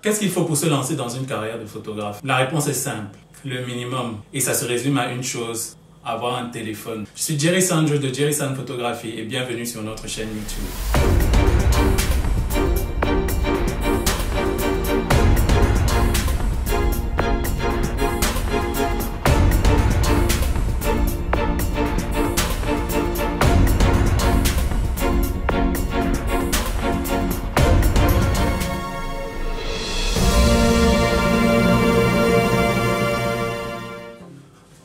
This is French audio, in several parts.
Qu'est-ce qu'il faut pour se lancer dans une carrière de photographe? La réponse est simple, le minimum. Et ça se résume à une chose, avoir un téléphone. Je suis Jerry Sandro de Jerry Sandro Photographie et bienvenue sur notre chaîne YouTube.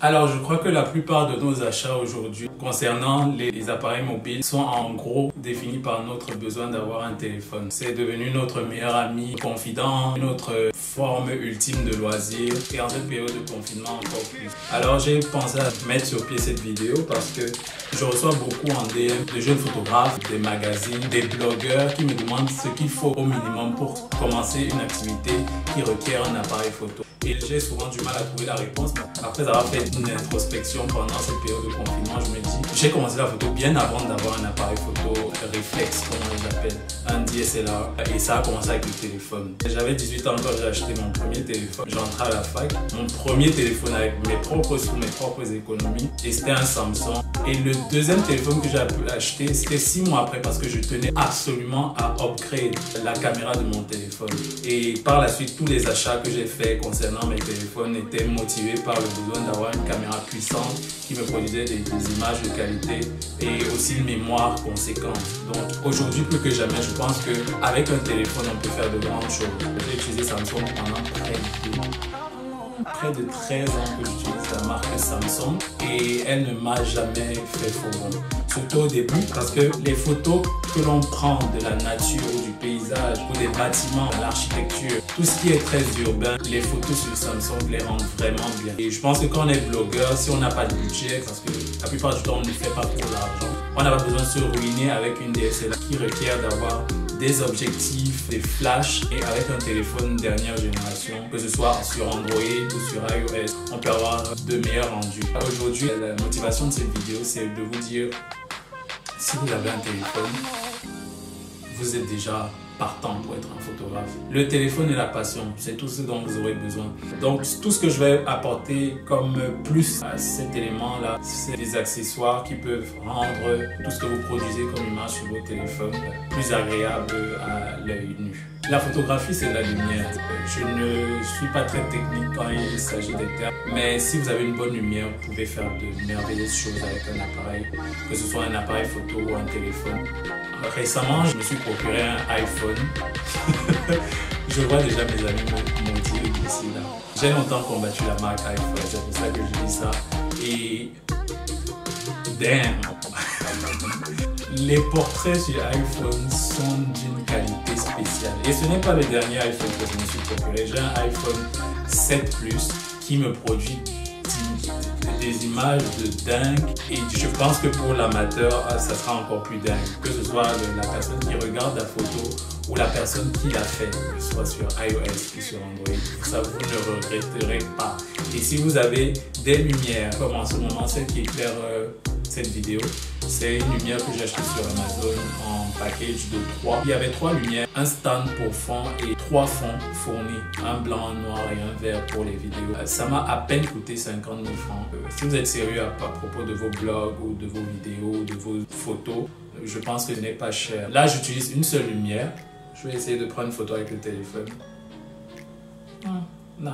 Alors, je crois que la plupart de nos achats aujourd'hui concernant les appareils mobiles sont en gros définis par notre besoin d'avoir un téléphone. C'est devenu notre meilleur ami, confident, notre forme ultime de loisir et en cette période de confinement encore plus. Alors, j'ai pensé à mettre sur pied cette vidéo parce que je reçois beaucoup en DM de jeunes photographes, des magazines, des blogueurs qui me demandent ce qu'il faut au minimum pour commencer une activité qui requiert un appareil photo. Et j'ai souvent du mal à trouver la réponse. Après avoir fait une introspection pendant cette période de confinement, je me dis, j'ai commencé la photo bien avant d'avoir un appareil photo réflexe, comme on l'appelle, un DSLR. Et ça a commencé avec le téléphone. J'avais 18 ans quand j'ai acheté mon premier téléphone. J'entrais à la fac. Mon premier téléphone avec mes propres sous, mes propres économies. Et c'était un Samsung. Et le deuxième téléphone que j'ai pu acheter, c'était 6 mois après parce que je tenais absolument à upgrade la caméra de mon téléphone. Et par la suite, tous les achats que j'ai faits concernant mes téléphones étaient motivés par le besoin d'avoir une caméra puissante qui me produisait des images de qualité et aussi une mémoire conséquente. Donc aujourd'hui plus que jamais, je pense qu'avec un téléphone, on peut faire de grandes choses. J'ai utilisé Samsung pendant près de 13 ans que j'utilise la marque Samsung et elle ne m'a jamais fait faux bon. Surtout au début parce que les photos que l'on prend de la nature ou du paysage ou des bâtiments, de l'architecture, tout ce qui est très urbain, les photos sur Samsung les rendent vraiment bien. Et je pense que quand on est blogueur, si on n'a pas de budget, parce que la plupart du temps on ne fait pas pour l'argent, on n'a pas besoin de se ruiner avec une DSLR qui requiert d'avoir des objectifs, des flashs et avec un téléphone dernière génération, que ce soit sur Android ou sur iOS, on peut avoir de meilleurs rendus. Aujourd'hui, la motivation de cette vidéo, c'est de vous dire, si vous avez un téléphone, vous êtes déjà partant pour être un photographe. Le téléphone et la passion, c'est tout ce dont vous aurez besoin. Donc tout ce que je vais apporter comme plus à cet élément-là, c'est des accessoires qui peuvent rendre tout ce que vous produisez comme image sur vos téléphones plus agréable à l'œil nu. La photographie, c'est de la lumière. Je ne suis pas très technique quand il s'agit des termes, mais si vous avez une bonne lumière, vous pouvez faire de merveilleuses choses avec un appareil, que ce soit un appareil photo ou un téléphone. Récemment, je me suis procuré un iPhone. Je vois déjà mes amis me dire d'ici là. J'ai longtemps combattu la marque iPhone, c'est pour ça que je dis ça. Et damn! Les portraits sur iPhone sont d'une qualité spéciale. Et ce n'est pas le dernier iPhone que je me suis procuré. J'ai un iPhone 7 Plus qui me produit des images de dingue. Et je pense que pour l'amateur, ça sera encore plus dingue. Que ce soit la personne qui regarde la photo ou la personne qui l'a fait, que ce soit sur iOS ou sur Android. Ça, vous ne regretterez pas. Et si vous avez des lumières, comme en ce moment celle qui éclaire cette vidéo, c'est une lumière que j'ai achetée sur Amazon en package de 3. Il y avait 3 lumières, un stand pour fond et 3 fonds fournis, un blanc, un noir et un vert pour les vidéos. Ça m'a à peine coûté 50 000 francs. Si vous êtes sérieux à propos de vos blogs ou de vos vidéos ou de vos photos, je pense que ce n'est pas cher. Là, j'utilise une seule lumière. Je vais essayer de prendre une photo avec le téléphone. Non.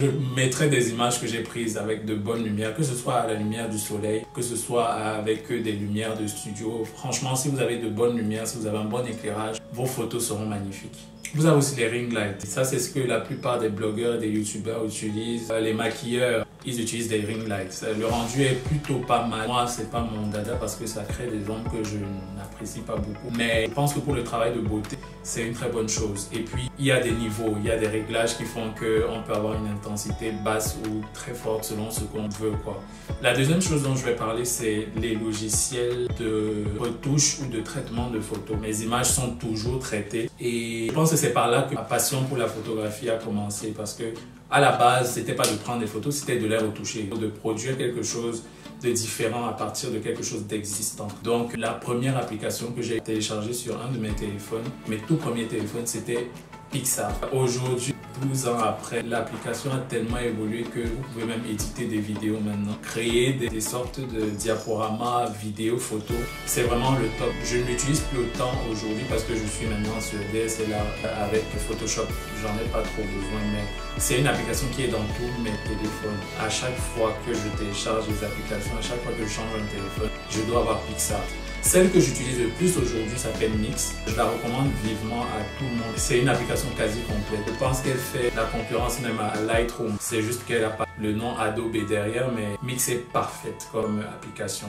Je mettrai des images que j'ai prises avec de bonnes lumières, que ce soit à la lumière du soleil, que ce soit avec des lumières de studio. Franchement, si vous avez de bonnes lumières, si vous avez un bon éclairage, vos photos seront magnifiques. Vous avez aussi les ring lights. Ça, c'est ce que la plupart des blogueurs et des youtubeurs utilisent. Les maquilleurs, ils utilisent des ring lights. Le rendu est plutôt pas mal. Moi, c'est pas mon dada parce que ça crée des ombres que je n'apprécie pas beaucoup. Mais je pense que pour le travail de beauté, c'est une très bonne chose. Et puis, il y a des niveaux, il y a des réglages qui font qu'on peut avoir une intensité basse ou très forte selon ce qu'on veut, quoi. La deuxième chose dont je vais parler, c'est les logiciels de retouche ou de traitement de photos. Mes images sont toujours traitées et je pense que c'est par là que ma passion pour la photographie a commencé parce que à la base, c'était pas de prendre des photos, c'était de les retoucher, de produire quelque chose de différent à partir de quelque chose d'existant. Donc la première application que j'ai téléchargée sur un de mes téléphones, mes tout premiers téléphones, c'était Pixar. Aujourd'hui, 12 ans après, l'application a tellement évolué que vous pouvez même éditer des vidéos maintenant, créer des sortes de diaporamas, vidéos, photos. C'est vraiment le top. Je ne l'utilise plus autant aujourd'hui parce que je suis maintenant sur DSLR avec Photoshop. J'en ai pas trop besoin, mais c'est une application qui est dans tous mes téléphones. À chaque fois que je télécharge des applications, à chaque fois que je change un téléphone, je dois avoir Pixar. Celle que j'utilise le plus aujourd'hui s'appelle Mix. Je la recommande vivement à tout le monde. C'est une application quasi complète. Je pense qu'elle fait la concurrence même à Lightroom. C'est juste qu'elle n'a pas le nom Adobe derrière, mais Mix est parfaite comme application.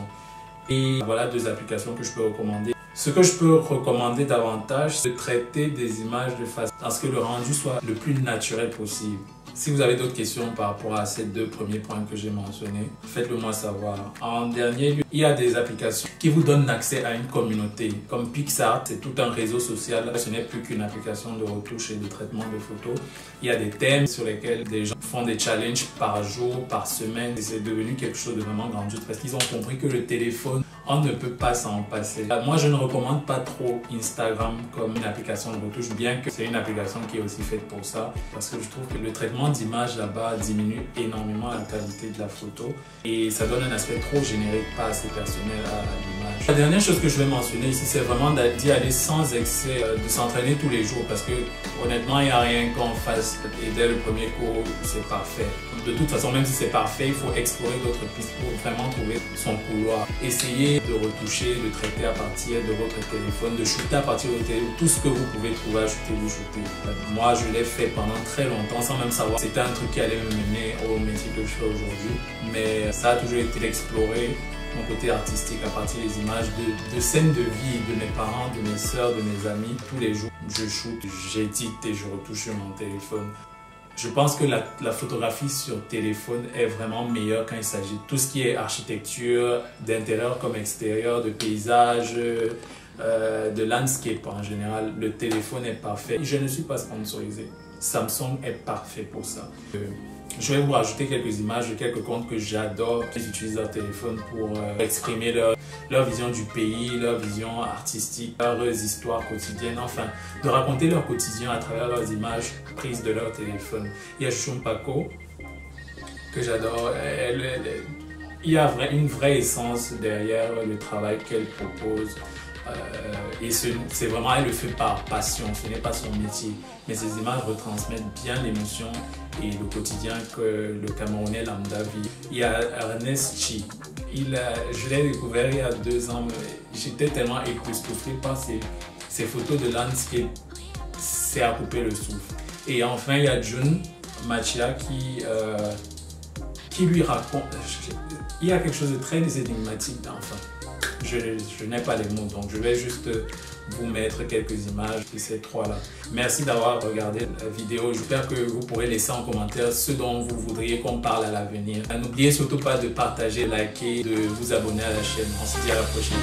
Et voilà deux applications que je peux recommander. Ce que je peux recommander davantage, c'est de traiter des images de façon à ce que le rendu soit le plus naturel possible. Si vous avez d'autres questions par rapport à ces deux premiers points que j'ai mentionnés, faites-le moi savoir. En dernier lieu, il y a des applications qui vous donnent accès à une communauté. Comme PixArt, c'est tout un réseau social. Ce n'est plus qu'une application de retouche et de traitement de photos. Il y a des thèmes sur lesquels des gens font des challenges par jour, par semaine. Et c'est devenu quelque chose de vraiment grandiose parce qu'ils ont compris que le téléphone, on ne peut pas s'en passer. Moi, je ne recommande pas trop Instagram comme une application de retouche, bien que c'est une application qui est aussi faite pour ça, parce que je trouve que le traitement d'image là-bas diminue énormément la qualité de la photo et ça donne un aspect trop générique, pas assez personnel à l'image. La dernière chose que je vais mentionner ici, c'est vraiment d'y aller sans excès, de s'entraîner tous les jours, parce que honnêtement, il n'y a rien qu'on fasse et dès le premier cours, c'est parfait. De toute façon, même si c'est parfait, il faut explorer d'autres pistes pour vraiment trouver son couloir. Essayez de retoucher, de traiter à partir de votre téléphone, de shooter à partir de votre téléphone. Tout ce que vous pouvez trouver à shooter, vous shootez. Moi, je l'ai fait pendant très longtemps sans même savoir. C'était un truc qui allait me mener au métier que je fais aujourd'hui. Mais ça a toujours été d'explorer mon côté artistique à partir des images de scènes de vie de mes parents, de mes soeurs, de mes amis. Tous les jours, je shoot, j'édite et je retouche sur mon téléphone. Je pense que la photographie sur téléphone est vraiment meilleure quand il s'agit de tout ce qui est architecture, d'intérieur comme extérieur, de paysage, de landscape en général. Le téléphone est parfait. Je ne suis pas sponsorisé. Samsung est parfait pour ça. Je vais vous rajouter quelques images de quelques comptes que j'adore, qui utilisent leur téléphone pour exprimer leur vision du pays, leur vision artistique, leurs histoires quotidiennes, enfin, de raconter leur quotidien à travers leurs images prises de leur téléphone. Il y a Shumpako, que j'adore. Il y a une vraie essence derrière le travail qu'elle propose. Et c'est vraiment, elle le fait par passion, ce n'est pas son métier. Mais ces images retransmettent bien l'émotion et le quotidien que le Camerounais lambda vit. Il y a Ernest Chi. Je l'ai découvert il y a 2 ans. J'étais tellement époustouflé par ces photos de landscape. C'est à couper le souffle. Et enfin, il y a Jun Machia qui lui raconte. Il y a quelque chose de très énigmatique dans enfin. Je n'ai pas les mots, donc je vais juste vous mettre quelques images de ces trois-là. Merci d'avoir regardé la vidéo. J'espère que vous pourrez laisser en commentaire ce dont vous voudriez qu'on parle à l'avenir. N'oubliez surtout pas de partager, liker, de vous abonner à la chaîne. On se dit à la prochaine.